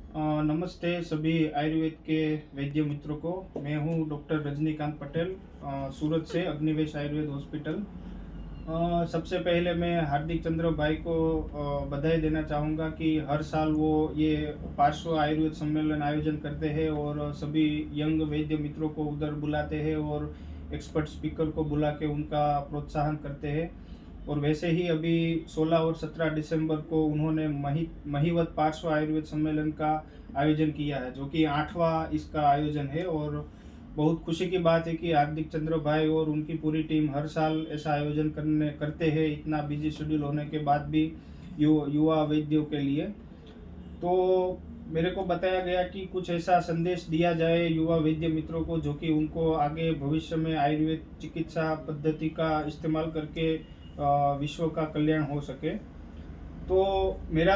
नमस्ते सभी आयुर्वेद के वैद्य मित्रों को। मैं हूं डॉक्टर रजनीकांत पटेल, सूरत से अग्निवेश आयुर्वेद हॉस्पिटल। सबसे पहले मैं हार्दिक चंद्र भाई को बधाई देना चाहूँगा कि हर साल वो ये 5वां आयुर्वेद सम्मेलन आयोजन करते हैं और सभी यंग वैद्य मित्रों को उधर बुलाते हैं और एक्सपर्ट स्पीकर को बुला के उनका प्रोत्साहन करते हैं। और वैसे ही अभी 16 और 17 दिसंबर को उन्होंने महिवत 5वां आयुर्वेद सम्मेलन का आयोजन किया है, जो कि 8वां इसका आयोजन है। और बहुत खुशी की बात है कि हार्दिक चंद्र भाई और उनकी पूरी टीम हर साल ऐसा आयोजन करते हैं, इतना बिजी शेड्यूल होने के बाद भी युवा वैद्यों के लिए। तो मेरे को बताया गया कि कुछ ऐसा संदेश दिया जाए युवा वैद्य मित्रों को, जो कि उनको आगे भविष्य में आयुर्वेद चिकित्सा पद्धति का इस्तेमाल करके विश्व का कल्याण हो सके। तो मेरा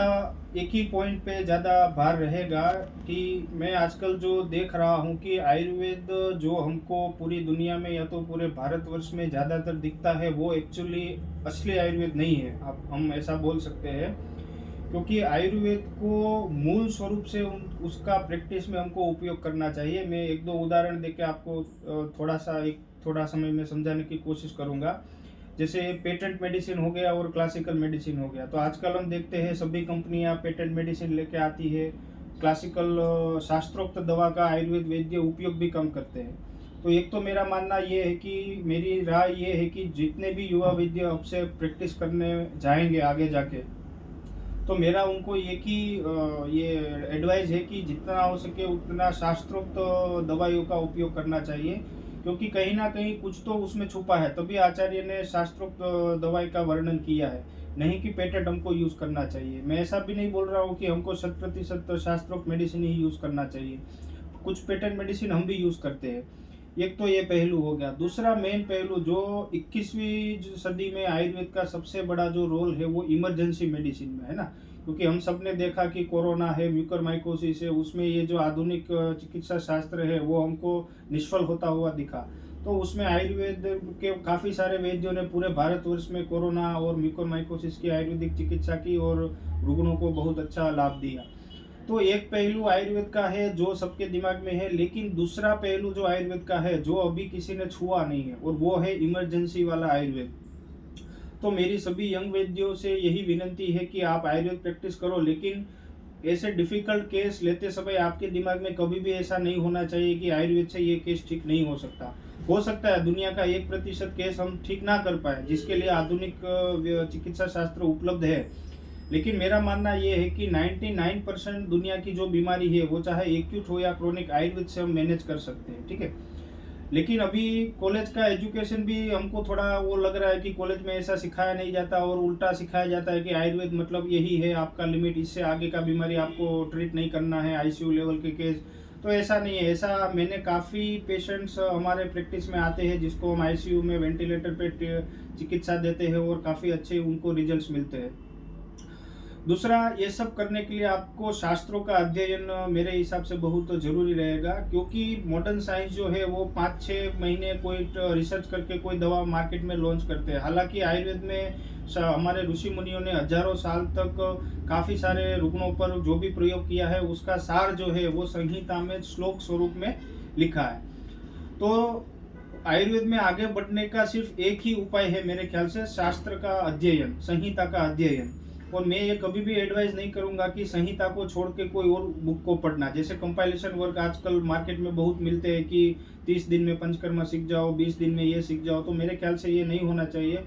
एक ही पॉइंट पे ज़्यादा भार रहेगा कि मैं आजकल जो देख रहा हूँ कि आयुर्वेद जो हमको पूरी दुनिया में या तो पूरे भारतवर्ष में ज़्यादातर दिखता है, वो एक्चुअली असली आयुर्वेद नहीं है, अब हम ऐसा बोल सकते हैं। क्योंकि आयुर्वेद को मूल स्वरूप से उसका प्रैक्टिस में हमको उपयोग करना चाहिए। मैं एक दो उदाहरण देके आपको थोड़ा समय में समझाने की कोशिश करूँगा। जैसे पेटेंट मेडिसिन हो गया और क्लासिकल मेडिसिन हो गया। तो आजकल हम देखते हैं सभी कंपनियां पेटेंट मेडिसिन लेके आती है, क्लासिकल शास्त्रोक्त दवा का आयुर्वेद वैद्य उपयोग भी कम करते हैं। तो एक तो मेरा मानना ये है कि मेरी राय ये है कि जितने भी युवा वैद्य अब से प्रैक्टिस करने जाएंगे आगे जाके, तो मेरा उनको ये एडवाइस है कि जितना हो सके उतना शास्त्रोक्त दवाइयों का उपयोग करना चाहिए। क्योंकि कहीं ना कहीं कुछ तो उसमें छुपा है, तभी आचार्य ने शास्त्रोक्त दवाई का वर्णन किया है, नहीं कि पेटेंट हमको यूज करना चाहिए। मैं ऐसा भी नहीं बोल रहा हूँ कि हमको 100% शास्त्रोक्त मेडिसिन ही यूज करना चाहिए, कुछ पेटेंट मेडिसिन हम भी यूज करते हैं। एक तो ये पहलू हो गया। दूसरा मेन पहलू, जो 21वीं सदी में आयुर्वेद का सबसे बड़ा जो रोल है वो इमरजेंसी मेडिसिन में है ना। क्योंकि हम सब ने देखा कि कोरोना है, म्यूकरमाइकोसिस है, उसमें ये जो आधुनिक चिकित्सा शास्त्र है वो हमको निष्फल होता हुआ दिखा। तो उसमें आयुर्वेद के काफ़ी सारे वैद्यों ने पूरे भारतवर्ष में कोरोना और म्यूकरमाइकोसिस की आयुर्वेदिक चिकित्सा की और रुग्णों को बहुत अच्छा लाभ दिया। तो एक पहलू आयुर्वेद का है जो सबके दिमाग में है, लेकिन दूसरा पहलू जो आयुर्वेद का है जो अभी किसी ने छुआ नहीं है, और वो है इमरजेंसी वाला आयुर्वेद। तो मेरी सभी यंग वैद्यों से यही विनती है कि आप आयुर्वेद प्रैक्टिस करो, लेकिन ऐसे डिफिकल्ट केस लेते समय आपके दिमाग में कभी भी ऐसा नहीं होना चाहिए कि आयुर्वेद से ये केस ठीक नहीं हो सकता। हो सकता है दुनिया का 1% केस हम ठीक ना कर पाए, जिसके लिए आधुनिक चिकित्सा शास्त्र उपलब्ध है। लेकिन मेरा मानना ये है कि 99% दुनिया की जो बीमारी है, वो चाहे एक्यूट हो या क्रोनिक, आयुर्वेद से हम मैनेज कर सकते हैं, ठीक है। लेकिन अभी कॉलेज का एजुकेशन भी हमको थोड़ा वो लग रहा है कि कॉलेज में ऐसा सिखाया नहीं जाता और उल्टा सिखाया जाता है कि आयुर्वेद मतलब यही है आपका लिमिट, इससे आगे का बीमारी आपको ट्रीट नहीं करना है, आईसीयू लेवल के केस। तो ऐसा नहीं है। ऐसा मैंने काफ़ी पेशेंट्स हमारे प्रैक्टिस में आते हैं जिसको हम आईसीयू में वेंटिलेटर पे चिकित्सा देते हैं और काफ़ी अच्छे उनको रिजल्ट्स मिलते हैं। दूसरा, ये सब करने के लिए आपको शास्त्रों का अध्ययन मेरे हिसाब से बहुत जरूरी रहेगा। क्योंकि मॉडर्न साइंस जो है वो 5-6 महीने कोई रिसर्च करके कोई दवा मार्केट में लॉन्च करते हैं। हालांकि आयुर्वेद में हमारे ऋषि मुनियों ने हजारों साल तक काफ़ी सारे रुग्णों पर जो भी प्रयोग किया है उसका सार जो है वो संहिता में श्लोक स्वरूप में लिखा है। तो आयुर्वेद में आगे बढ़ने का सिर्फ एक ही उपाय है मेरे ख्याल से, शास्त्र का अध्ययन, संहिता का अध्ययन। और मैं ये कभी भी एडवाइस नहीं करूंगा कि संहिता को छोड़ के कोई और बुक को पढ़ना। जैसे कंपाइलेशन वर्क आजकल मार्केट में बहुत मिलते हैं कि 30 दिन में पंचकर्मा सीख जाओ, 20 दिन में ये सीख जाओ। तो मेरे ख्याल से ये नहीं होना चाहिए।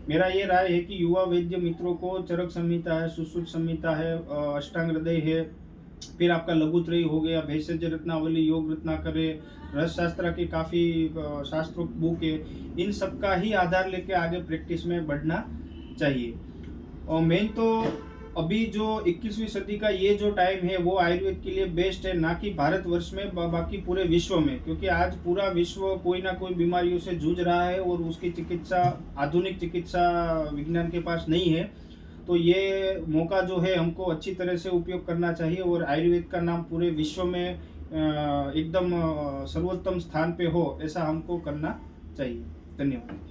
मेरा ये राय है कि युवा वैद्य मित्रों को चरक संहिता है, सुश्रुत संहिता है, अष्टांग हृदय है, फिर आपका लघुत्रयी हो गया, भेषज रत्नावली, योग रत्नाकर, रस शास्त्र की काफ़ी शास्त्रोक्त बुक है। इन सब का ही आधार लेके आगे प्रैक्टिस में बढ़ना चाहिए। और मेन तो अभी जो 21वीं सदी का ये जो टाइम है वो आयुर्वेद के लिए बेस्ट है, ना कि भारतवर्ष में, बाकी पूरे विश्व में। क्योंकि आज पूरा विश्व कोई ना कोई बीमारियों से जूझ रहा है और उसकी चिकित्सा, आधुनिक चिकित्सा विज्ञान के पास नहीं है। तो ये मौका जो है हमको अच्छी तरह से उपयोग करना चाहिए और आयुर्वेद का नाम पूरे विश्व में एकदम सर्वोत्तम स्थान पे हो, ऐसा हमको करना चाहिए। धन्यवाद।